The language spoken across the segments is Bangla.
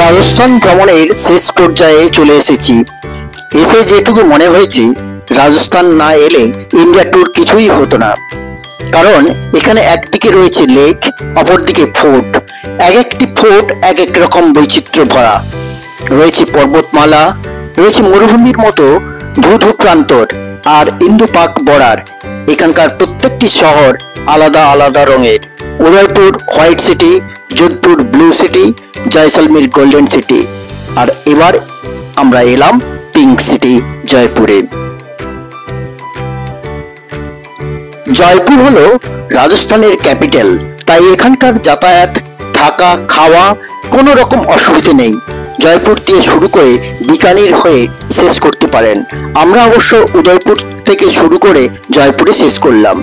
রাজস্থান ভ্রমণের শেষ পর্যায়ে চলে এসেছি। এসে যেটুকু মনে হয়েছে রাজস্থান না এলে ইন্ডিয়া ট্যুর কিছুই হতো না। কারণ এখানে একদিকে রয়েছে লেক, অপরদিকে ফোর্ট। এক একটি ফোর্ট এক এক রকম বৈচিত্র্য ভরা। রয়েছে পর্বতমালা, রয়েছে মরুভূমির মতো ধূ প্রান্তর আর ইন্দো পাক বর্ডার। এখানকার প্রত্যেকটি শহর আলাদা আলাদা রঙের। Udaipur white city, Jodhpur blue city, Jaisalmer golden city, আর এবার আমরা এলাম পিঙ্ক সিটি জয়পুরে। জয়পুর হলো রাজস্থানের ক্যাপিটাল, তাই এখানকার যাতায়াত, থাকা, খাওয়া কোনো রকম অসুবিধা নেই। জয়পুর দিয়ে শুরু করে বিকানির হয়ে শেষ করতে পারেন। আমরা অবশ্য উদয়পুর থেকে শুরু করে জয়পুরে শেষ করলাম।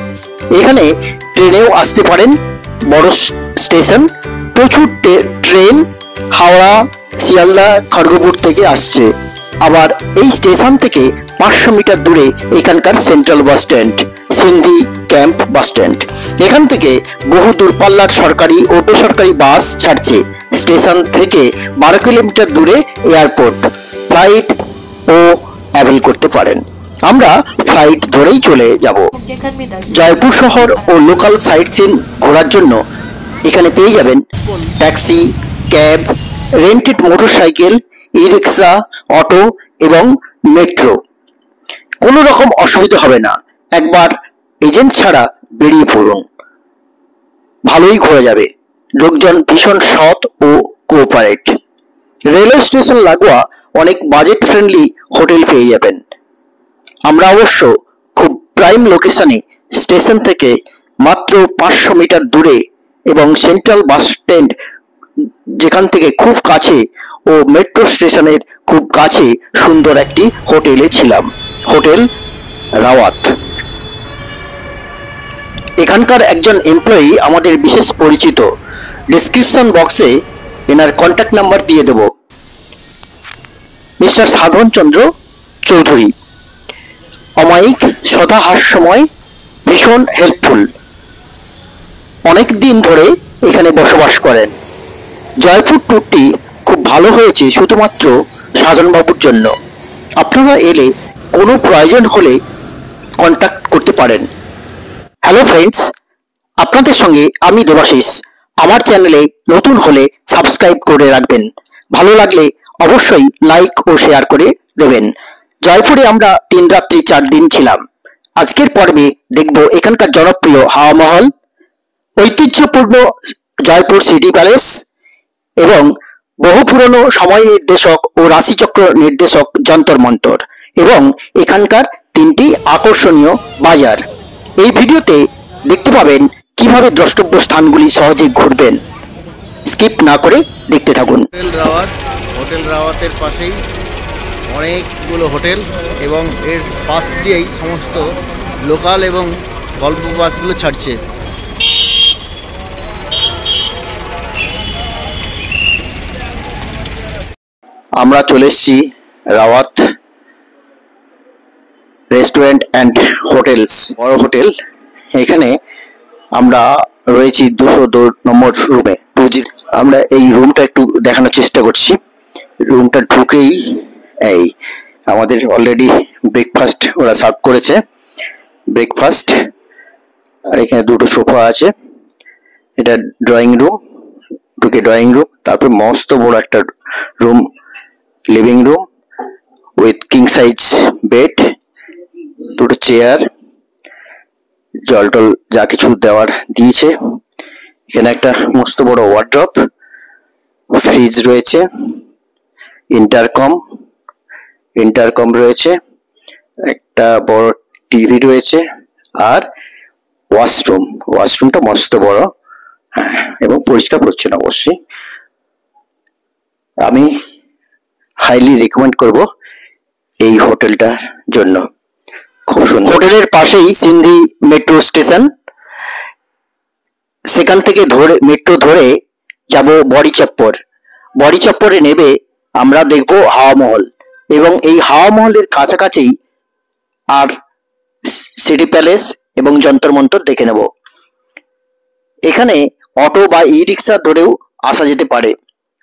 এখানে ট্রেনেও আসতে পারেন, বড় স্টেশন, প্রচুর ট্রেন হাওড়া, শিয়ালদা, খড়গপুর থেকে আসছে। আবার এই স্টেশন থেকে 500 মিটার দূরে এখানকার central bus stand, Sindhi camp bus stand. এখান থেকে বহু দূরপাল্লার সরকারি ও বেসরকারি বাস ছাড়ছে। স্টেশন থেকে 12 কিলোমিটার দূরে এয়ারপোর্ট, ফ্লাইট ও অ্যাভেল করতে পারেন। আমরা ফ্লাইট ধরেই চলে যাব। জয়পুর শহর ও লোকাল সাইট সিন ঘোরার জন্য এখানে পেয়ে যাবেন ট্যাক্সি, ক্যাব, রেন্টেড মোটরসাইকেল, ই রিক্সা, অটো এবং মেট্রো। কোনো রকম অসুবিধা হবে না। একবার এজেন্ট ছাড়া বেরিয়ে পড়ুন, ভালোই ঘোরা যাবে। লোকজন ভীষণ সৎ ও কোঅপারেট। রেলওয়ে স্টেশন লাগোয়া অনেক বাজেট ফ্রেন্ডলি হোটেল পেয়ে যাবেন। আমরা অবশ্য খুব প্রাইম লোকেশনে, স্টেশন থেকে মাত্র 500 মিটার দূরে এবং সেন্ট্রাল বাস স্ট্যান্ড যেখান থেকে খুব কাছে ও মেট্রো স্টেশনের খুব কাছে সুন্দর একটি হোটেলে ছিলাম, হোটেল রাওয়াত। এখানকার একজন এমপ্লয়ি আমাদের বিশেষ পরিচিত। ডেসক্রিপশন বক্সে এনার কন্ট্যাক্ট নাম্বার দিয়ে দেব। মিস্টার সাধন চন্দ্র চৌধুরী, অমায়িক, সদা হাস্যময়, ভীষণ হেল্পফুল। অনেক দিন ধরে এখানে বসবাস করেন। জয়পুর ট্যুরটি খুব ভালো হয়েছে শুধুমাত্র সাধনবাবুর জন্য। আপনারা এলে কোনো প্রয়োজন হলে কন্ট্যাক্ট করতে পারেন। হ্যালো ফ্রেন্ডস, আপনাদের সঙ্গে আমি দেবাশিস। আমার চ্যানেলে নতুন হলে সাবস্ক্রাইব করে রাখবেন। ভালো লাগলে অবশ্যই লাইক ও শেয়ার করে দেবেন। জয়পুরে আমরা 3 রাত্রি 4 দিন ছিলাম। আজকের পর্বে দেখব এখানকার জনপ্রিয় হাওয়া মহল, ঐতিহ্যপূর্ণ জয়পুর সিটি প্যালেস এবং বহু পুরনো সময় নির্দেশক ও রাশিচক্র নির্দেশক যন্তর মন্তর এবং এখানকার 3টি আকর্ষণীয় বাজার। এই ভিডিওতে দেখতে পাবেন কিভাবে দ্রষ্টব্য স্থানগুলি সহজে ঘুরবেন। স্কিপ না করে দেখতে থাকুন। হোটেল রাওয়াতের পাশেই অনেকগুলো হোটেল এবং এর পাশ দিয়েই সমস্ত লোকাল এবং গল্প বাসগুলো ছাড়ছে। আমরা চলে এসেছি রাওয়াত রেস্টুরেন্ট অ্যান্ড হোটেলস, বড় হোটেল। এখানে আমরা রয়েছি 202 নম্বর রুমে, 2G। আমরা এই রুমটা একটু দেখানোর চেষ্টা করছি। রুমটা ঢুকেই এই আমাদের অলরেডি ব্রেকফাস্ট ওরা সার্ভ করেছে, ব্রেকফাস্ট। আর এখানে 2টো সোফা আছে। এটা ড্রয়িং রুম, ঢুকে ড্রয়িং রুম, তারপর মস্ত বড় একটা room, living room with king size bed, 2টো চেয়ার, জল টল যা কিছু দেওয়ার দিয়েছে। এখানে একটা মস্ত বড় ওয়ার্ড্রপ, ফ্রিজ রয়েছে, ইন্টারকম রয়েছে, একটা বড় টিভি রয়েছে আর ওয়াশরুমটা মস্ত বড়, হ্যাঁ, এবং পরিষ্কার পরিচ্ছন্ন অবশ্যই। আমি হাইলি রেকমেন্ড করব এই হোটেলটার জন্য, খুব সুন্দর। হোটেলের পাশেই সিন্ধি মেট্রো স্টেশন। সেখান থেকে মেট্রো ধরে যাব বড়ি চপ্পরে নেবে আমরা দেখব হাওয়া মহল এবং এই হাওয়া মহলের কাছাকাছি আর সিটি প্যালেস এবং যন্তর মন্তর দেখে নেব। এখানে অটো বা ই রিক্সা ধরেও আসা যেতে পারে।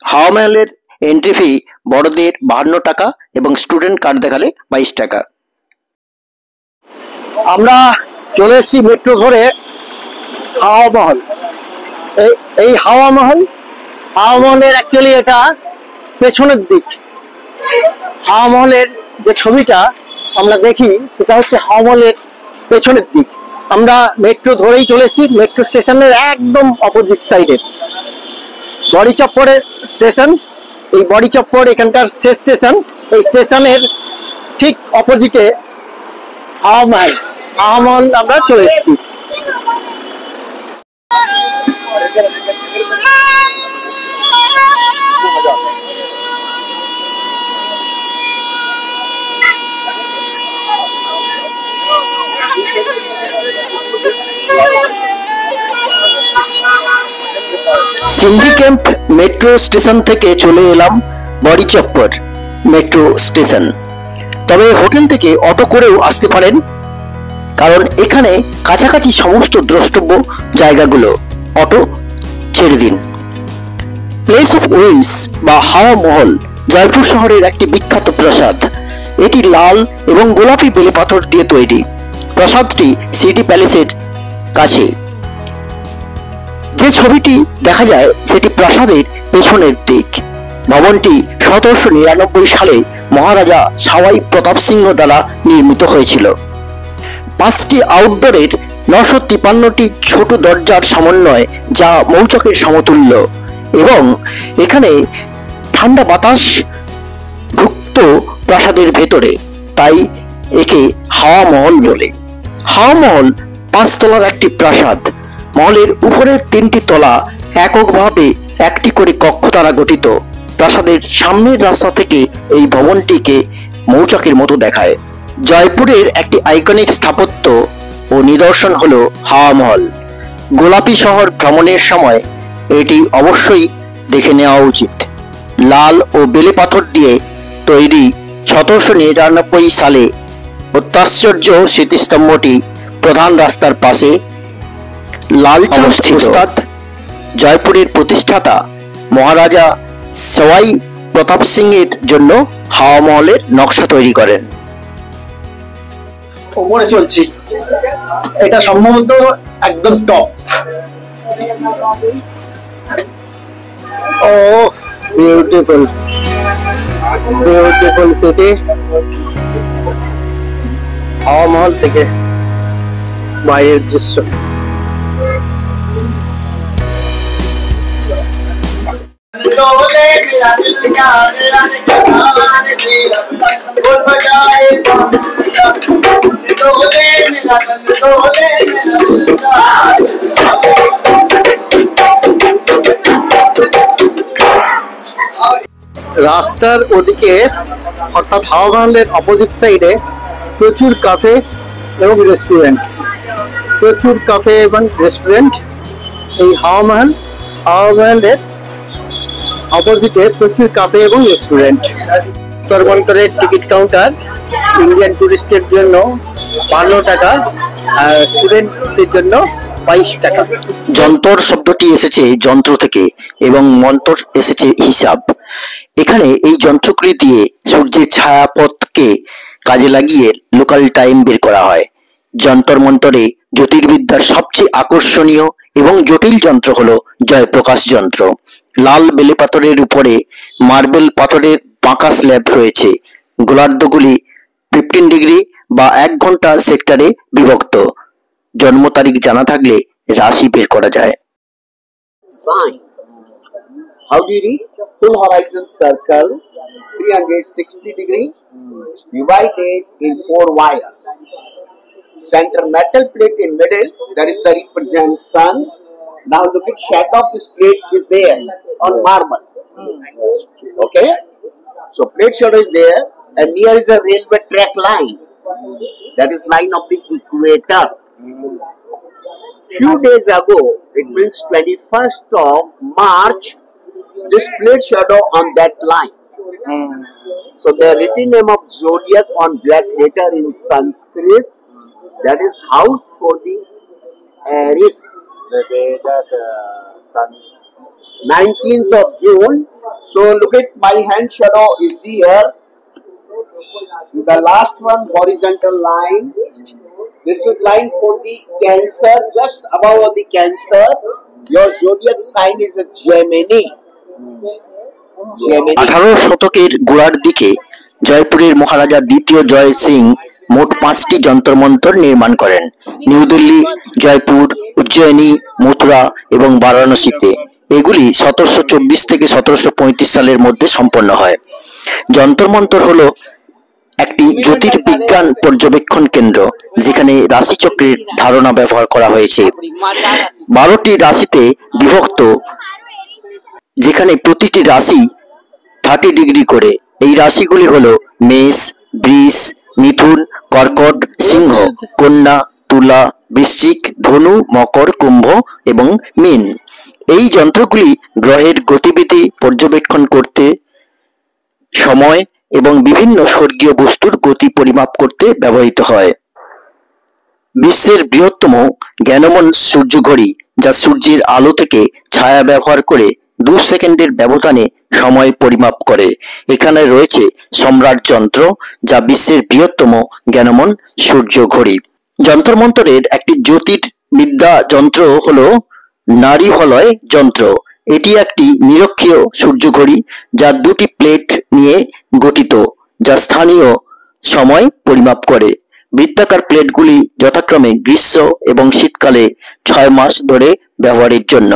হাওয়া মহলের এন্ট্রি ফি বড়দের 52 টাকা এবং স্টুডেন্ট কার্ড দেখালে 22 টাকা। আমরা চলে এসেছি মেট্রো ধরে হাওয়া মহল। এই হাওয়া মহলের অ্যাকচুয়ালি এটা পেছনের দিক। হাওয়া মহলের যে ছবিটা আমরা দেখি সেটা হচ্ছে হাওয়া মহলের পেছনের দিক। আমরা মেট্রো ধরেই চলে এসেছি মেট্রো স্টেশনের একদম অপোজিট সাইডে। বড়ি চপ্পরের স্টেশন, এই বড়ি চপ্পর এখানকার শেষ স্টেশন। এই স্টেশনের ঠিক অপোজিটে হাওয়া মহল আমরা চলে এসেছি। সিন্ধি ক্যাম্প মেট্রো স্টেশন থেকে চলে এলাম বড়ি চপ্পর মেট্রো স্টেশন। তবে হোটেল থেকে অটো করেও আসতে পারেন, কারণ এখানে কাছাকাছি সমস্ত দ্রষ্টব্য জায়গাগুলো অটো ছেড়ে দিন। প্লেস অফ উইন্ডস বা হাওয়া মহল জয়পুর শহরের একটি বিখ্যাত প্রাসাদ। এটি লাল এবং গোলাপি বেলে পাথর দিয়ে তৈরি। প্রাসাদটি সিটি প্যালেসের কাছে। যে ছবিটি দেখা যায় সেটি প্রাসাদের পেছনের দিক। ভবনটি 1799 সালে মহারাজা সাওয়াই প্রতাপ সিংহ দ্বারা নির্মিত হয়েছিল। 5টি আউটডোরের 953টি ছোট দরজার সমন্বয়, যা মৌচাকের সমতুল্য, এবং এখানে ঠান্ডা বাতাস ভুক্ত প্রাসাদের ভেতরে, তাই একে হাওয়া মহল বলে। হাওয়া মহল 5 তলার একটি প্রাসাদ। মহলের উপরের 3টি তলা এককভাবে একটি করে কক্ষ দ্বারা গঠিত। প্রাসাদের সামনের রাস্তা থেকে এই ভবনটিকে মৌচাকের মতো দেখায়। জয়পুরের একটি আইকনিক স্থাপত্য ও নিদর্শন হলো হাওয়া মহল। গোলাপি শহর ভ্রমণের সময় এটি অবশ্যই দেখে নেওয়া উচিত। লাল ও বেলে পাথর দিয়ে তৈরি 1799 সালে অত্যাশ্চর্য স্মৃতিস্তম্ভটি প্রধান রাস্তার পাশে লালচা অবস্থিত। জয়পুরের প্রতিষ্ঠাতা মহারাজা সওয়াই প্রতাপ সিং এর জন্য হাওয়া মহলের নকশা তৈরি করেন। ওপরে চলছি, এটা সম্ভবত একদম টপ। ও বিউটিফুল সিটি। হাওয়া মহল থেকে বাইরের দৃশ্য। রাস্তার ওদিকে অর্থাৎ হাওয়া মহলের অপোজিট সাইডে প্রচুর কাফে এবং রেস্টুরেন্ট। এই হাওয়া মহলের অপোজিটে প্রচুর কাফে এবং রেস্টুরেন্ট। তরবন্তরের টিকিট কাউন্টার ইন্ডিয়ান টুরিস্টের জন্য 52 টাকা, আর স্টুডেন্টদের জন্য 22 টাকা। যন্তর শব্দটি এসেছে যন্ত্র থেকে এবং মন্তর এসেছে হিসাব। এখানে এই যন্ত্রগুলি দিয়ে সূর্যের ছায়াপথকে কাজে লাগিয়ে লোকাল টাইম বের করা হয়। যন্তর মন্তরে জ্যোতির্বিদ্যার সবচেয়ে আকর্ষণীয় এবং জটিল যন্ত্র হলো জয়প্রকাশ যন্ত্র। লাল বেলে পাথরের উপরে মার্বেল পাথরের বাঁকা স্ল্যাব রয়েছে। গোলার্ধগুলি 15 ডিগ্রি বা 1 ঘন্টা সেক্টরে বিভক্ত। জন্ম তারিখ জানা থাকলে রাশি বের করা যায়। Sign. How do you read? Full horizon circle, 360 degree, divided in 4 wires. Center metal plate in middle, that is the represent sun. Now look at shadow of this plate is there on marble. Okay? So plate shadow is there, and near is a railway track line. That is line of the equator. Few days ago, it means 21st of March, this plate shadow on that line. So the written name of zodiac on black letter in Sanskrit, that is house for the Aries. The day that sun 19th of June. So look at my hand shadow is here. See the last one, horizontal line. This is line for the Cancer. Just above the Cancer, your zodiac sign is a Gemini. 18 শতকের গোড়ার দিকে জয়পুরের মহারাজা দ্বিতীয় জয় সিং মোট 5টি যন্ত্রমন্তর নির্মাণ করেন। নিউ দিল্লি, জয়পুর, উজ্জয়িনী, মথুরা এবং বারাণসীতে। এগুলি 1724 থেকে 1735 সালের মধ্যে সম্পন্ন হয়। যন্ত্রমন্তর হলো একটি জ্যোতির্বিজ্ঞান পর্যবেক্ষণ কেন্দ্র যেখানে রাশিচক্রের ধারণা ব্যবহার করা হয়েছে। 12টি রাশিতে বিভক্ত, যেখানে প্রতিটি রাশি 30 ডিগ্রি করে। এই রাশিগুলি হলো মেষ, বৃষ, মিথুন, কর্কট, সিংহ, কন্যা, তুলা, বৃশ্চিক, ধনু, মকর, কুম্ভ এবং মীন। এই যন্ত্রগুলি গ্রহের গতিবিধি পর্যবেক্ষণ করতে, সময় এবং বিভিন্ন স্বর্গীয় বস্তুর গতি পরিমাপ করতে ব্যবহৃত হয়। বিশ্বের বৃহত্তম জ্ঞানমন সূর্যঘড়ি, যা সূর্যের আলো থেকে ছায়া ব্যবহার করে 2 সেকেন্ডের ব্যবধানে সময় পরিমাপ করে। এখানে রয়েছে সম্রাট যন্ত্র, যা বিশ্বের বৃহত্তম জ্ঞানমন সূর্যঘড়ি। যন্ত্রমন্তরের একটি জ্যোতির্বিদ্যা যন্ত্র হলো নারীবলয় যন্ত্র। এটি একটি নিরক্ষীয় সূর্যঘড়ি যা 2টি প্লেট নিয়ে গঠিত, যা স্থানীয় সময় পরিমাপ করে। বৃত্তাকার প্লেটগুলি যথাক্রমে গ্রীষ্ম এবং শীতকালে 6 মাস ধরে ব্যবহারের জন্য।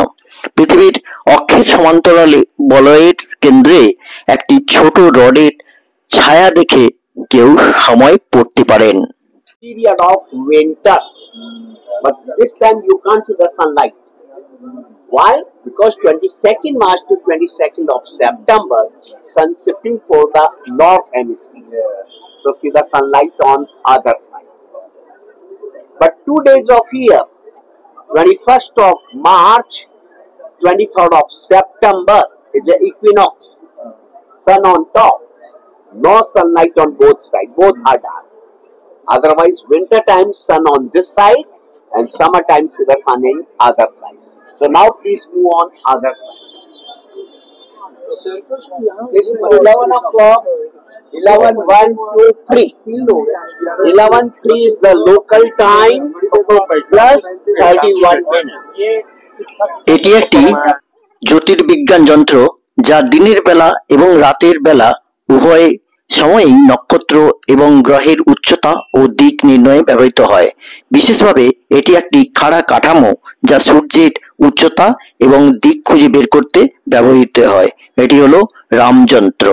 পৃথিবীর অক্ষের সমান্তরালে বলয়ের কেন্দ্রে একটি ছোট রডের ছায়া দেখে কেউ সময় পড়তে পারেন। Period of winter, but this time you can't see the sunlight. Why? Because 22nd March to 22nd of September, sun shifting for the north hemisphere. So see the sunlight on other side. But 2 days of year, 21st of March, 23rd of September is the equinox. Sun on top, no sunlight on both sides, both are dark. Otherwise, winter time sun on this side and summer time see the sun in other side. So now please move on other side. This is 11 o'clock, 11, 1, 2, 3. 11, 3 is the local time plus 31 minutes. এটি একটি জ্যোতির্বিজ্ঞান যন্ত্র যা দিনের বেলা এবং রাতের বেলা উভয় সময়েই নক্ষত্র এবং গ্রহের উচ্চতা ও দিক নির্ণয়ে ব্যবহৃত হয়। বিশেষভাবে এটি একটি খাড়া কাঠামো যা সূর্যের উচ্চতা এবং দিক খুঁজে বের করতে ব্যবহৃত হয়। এটি হলো রামযন্ত্র।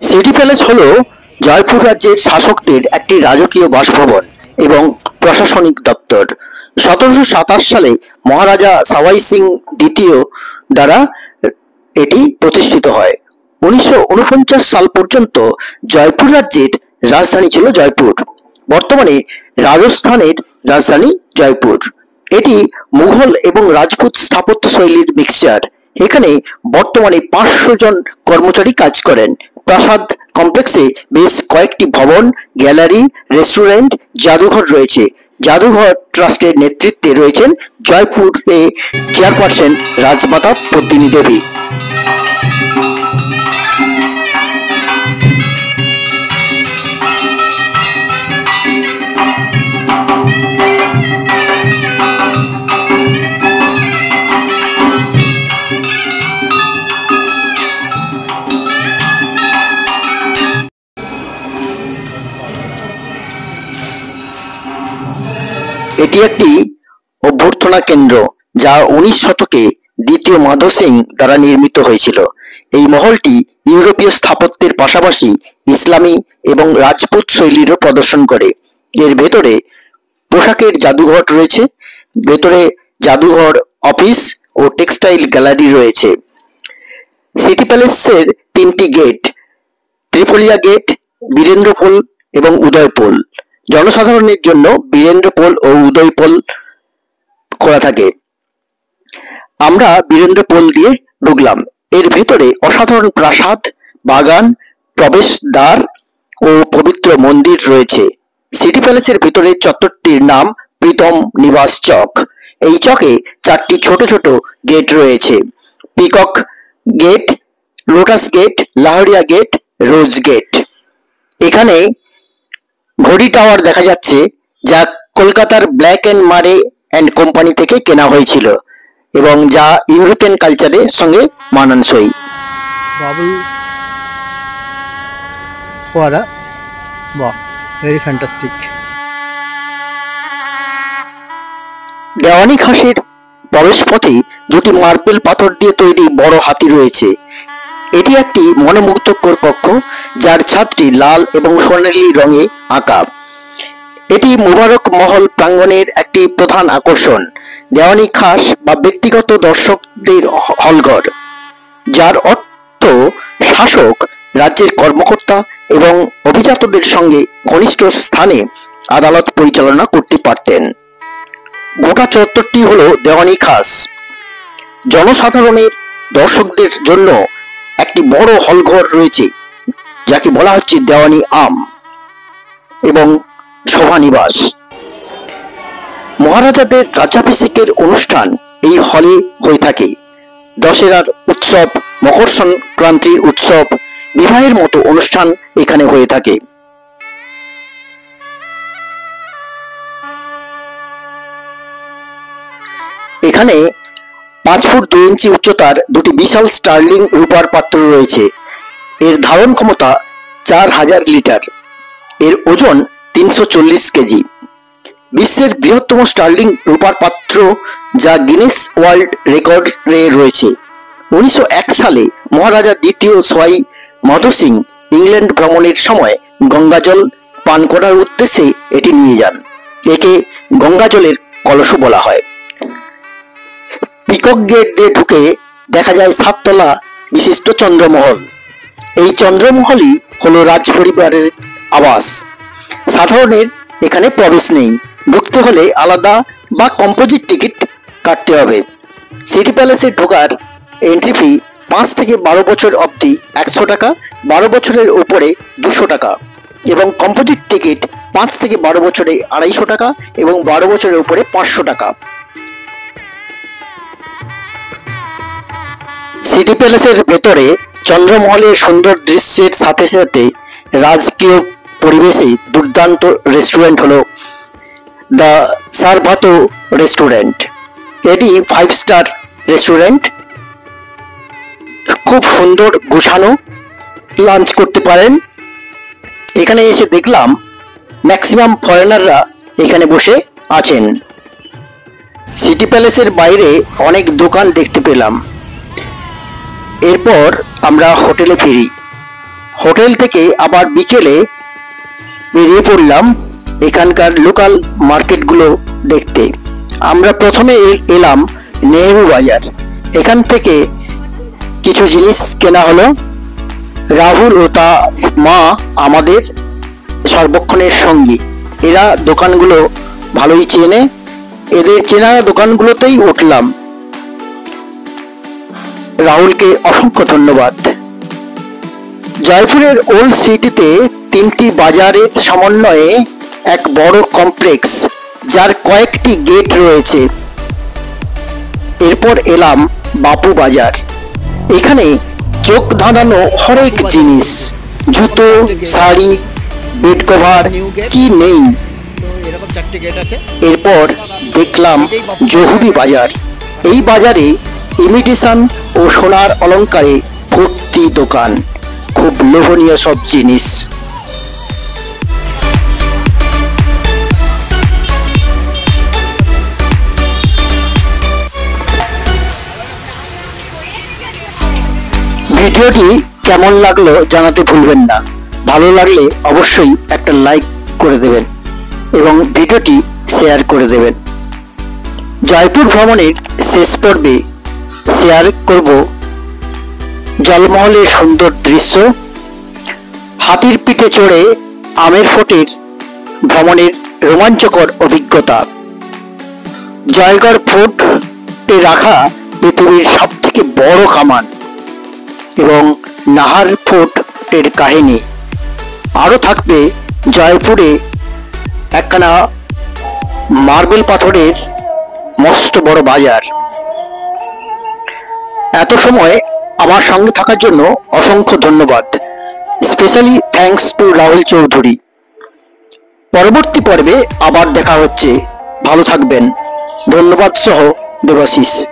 সিটি প্যালেস হলো জয়পুর রাজ্যের শাসকদের একটি রাজকীয় বাসভবন এবং প্রশাসনিক দপ্তর। 1727 সালে মহারাজা সাওয়াই সিং দ্বিতীয় দ্বারা এটি প্রতিষ্ঠিত হয়। 1949 সাল পর্যন্ত জয়পুর রাজ্যের রাজধানী ছিল জয়পুর। বর্তমানে রাজস্থানের রাজধানী জয়পুর। এটি মুঘল এবং রাজপুত স্থাপত্য শৈলীর মিক্সচার। এখানে বর্তমানে 500 জন কর্মচারী কাজ করেন। প্রাসাদ কমপ্লেক্সে বেশ কয়েকটি ভবন, গ্যালারি, রেস্টুরেন্ট, জাদুঘর রয়েছে। জাদুঘর ট্রাস্টের নেতৃত্বে রয়েছেন জয়পুরে চেয়ারপারসন রাজমাতা পদ্মিনী দেবী। এটি একটি অভ্যর্থনা কেন্দ্র যা 19 শতকে দ্বিতীয় মাধব সিং দ্বারা নির্মিত হয়েছিল। এই মহলটি ইউরোপীয় স্থাপত্যের পাশাপাশি ইসলামী এবং রাজপুত শৈলীরও প্রদর্শন করে। এর ভেতরে পোশাকের জাদুঘর রয়েছে। ভেতরে জাদুঘর, অফিস ও টেক্সটাইল গ্যালারি রয়েছে। সিটি প্যালেসের 3টি gate, Tripolia gate, Virender pole এবং উদয় পোল। জনসাধারণের জন্য বীরেন্দ্র পোল ও উদয় পোল খোলা থাকে। আমরা বীরেন্দ্র পোল দিয়ে ঢুকলাম। এর ভেতরে অসাধারণ প্রাসাদ, বাগান, প্রবেশদ্বার ও পবিত্র মন্দির রয়েছে। সিটি প্যালেসের ভেতরে চত্বরটির নাম প্রীতম নিবাস চক। এই চকে 4টি ছোট ছোট গেট রয়েছে: peacock gate, lotus gate, Leheriya gate, rose gate. এখানে ঘড়ি টাওয়ার দেখা যাচ্ছে, যা কলকাতার Black and Murray and Company থেকে কেনা হয়েছিল এবং যা ইউরোপিয়ান কালচারের সঙ্গে মানানসই। বাবল ফোয়ারা, বাহ, ভেরি ফ্যান্টাস্টিক। দেওয়ানি খাসের প্রবেশপথে দুটি মার্বেল পাথর দিয়ে তৈরি বড় হাতি রয়েছে। এটি একটি মনোমুগ্ধকর কক্ষ, যার ছাদটি লাল এবং সোনালী রঙে আঁকা। এটি মুবারক মহল প্রাঙ্গণের একটি প্রধান আকর্ষণ। দেওয়ানি খাস বা ব্যক্তিগত দর্শকদের হলঘর, যার অর্থ শাসক রাজ্যের কর্মকর্তা এবং অভিজাতদের সঙ্গে ঘনিষ্ঠ স্থানে আদালত পরিচালনা করতে পারতেন। গোটা চত্বরটি হলো দেওয়ানি খাস। জনসাধারণের দর্শকদের জন্য একটি বড় হলঘর রয়েছে, যাকে বলা হচ্ছে দেওয়ানি আম এবং সভানিবাস। মহারাজাদের রাজ্যাভিষেকের অনুষ্ঠান এই হলে হয়ে থাকে। দশেরার উৎসব, মকর সংক্রান্তির উৎসব, বিবাহের মতো অনুষ্ঠান এখানে হয়ে থাকে। এখানে 5 ফুট 2 ইঞ্চি উচ্চতার দুটি বিশাল স্টার্লিং রূপার পাত্র রয়েছে। এর ধারণ ক্ষমতা 4000 লিটার। এর ওজন 340 কেজি। বিশ্বের বৃহত্তম স্টার্লিং রূপার পাত্র, যা গিনেস ওয়ার্ল্ড রেকর্ডে রয়েছে। 1901 সালে মহারাজা দ্বিতীয় সোয়াই মাধো সিং ইংল্যান্ড ভ্রমণের সময় গঙ্গাজল পান করার উদ্দেশ্যে এটি নিয়ে যান। একে গঙ্গাজলের কলসও বলা হয়। পিকক গেট দিয়ে ঢুকে দেখা যায় 7 তলা বিশিষ্ট চন্দ্রমহল। এই চন্দ্রমহলই হলো রাজপরিবারের আবাস। সাধারণের এখানে প্রবেশ নেই। ঢুকতে হলে আলাদা বা কম্পোজিট টিকিট কাটতে হবে। সিটি প্যালেসে ঢোকার এন্ট্রি ফি 5 থেকে 12 বছর অবধি 100 টাকা, 12 বছরের উপরে 200 টাকা এবং কম্পোজিট টিকিট 5 থেকে 12 বছরে 250 টাকা এবং 12 বছরের উপরে 500 টাকা। সিটি প্যালেসের ভেতরে চন্দ্রমহলের সুন্দর দৃশ্যের সাথে সাথে রাজকীয় পরিবেশে দুর্দান্ত রেস্টুরেন্ট হলো দ্য সারভাতো রেস্টুরেন্ট। এটি 5 স্টার রেস্টুরেন্ট। খুব সুন্দর গোছানো, লাঞ্চ করতে পারেন। এখানে এসে দেখলাম ম্যাক্সিমাম ফরেনাররা এখানে বসে আছেন। সিটি প্যালেসের বাইরে অনেক দোকান দেখতে পেলাম। এরপর আমরা হোটেলে ফিরি। হোটেল থেকে আবার বিকেলে বেরিয়ে পড়লাম এখানকার লোকাল মার্কেটগুলো দেখতে। আমরা প্রথমে এলাম নেহেরু বাজার। এখান থেকে কিছু জিনিস কেনা হলো। রাহুল ও তার মা আমাদের সর্বক্ষণের সঙ্গী। এরা দোকানগুলো ভালোই চেনে। এদের চেনা দোকানগুলোতেই উঠলাম। রাহুলকে অসংখ্য ধন্যবাদ। জয়পুরের ওল্ড সিটিতে 3টি বাজারের সমন্বয়ে এক বড় কমপ্লেক্স, যার কয়েকটি গেট রয়েছে। এরপর এলাম বাপু বাজার। এখানে চোখ ধাঁধানো হরেক জিনিস, জুতো, শাড়ি, বেড কভার, কি নেই। এরকম 4টে গেট আছে। এরপর দেখলাম জহুরি বাজার। এই বাজারে ইমিটেশন ও সোনার অলংকারে ভর্তি দোকান। খুব লোভনীয় সব জিনিস। ভিডিওটি কেমন লাগলো জানাতে ভুলবেন না। ভালো লাগলে অবশ্যই একটা লাইক করে দেবেন এবং ভিডিওটি শেয়ার করে দেবেন। জয়পুর ভ্রমণের শেষ পর্বে শেয়ার করব জলমহলের সুন্দর দৃশ্য, হাতির পিঠে চড়ে আমের ফোর্টের ভ্রমণের রোমাঞ্চকর অভিজ্ঞতা, জয়গড় ফোর্টে রাখা পৃথিবীর সবথেকে বড় কামান এবং নাহার ফোর্টের কাহিনী। আরও থাকবে জয়পুরে একখানা মার্বেল পাথরের মস্ত বড় বাজার। এত সময় আমার সঙ্গে থাকার জন্য অসংখ্য ধন্যবাদ। Specially thanks to Rahul Chowdhury. পরবর্তী পর্বে আবার দেখা হচ্ছে। ভালো থাকবেন। ধন্যবাদ সহ দেবাশিস।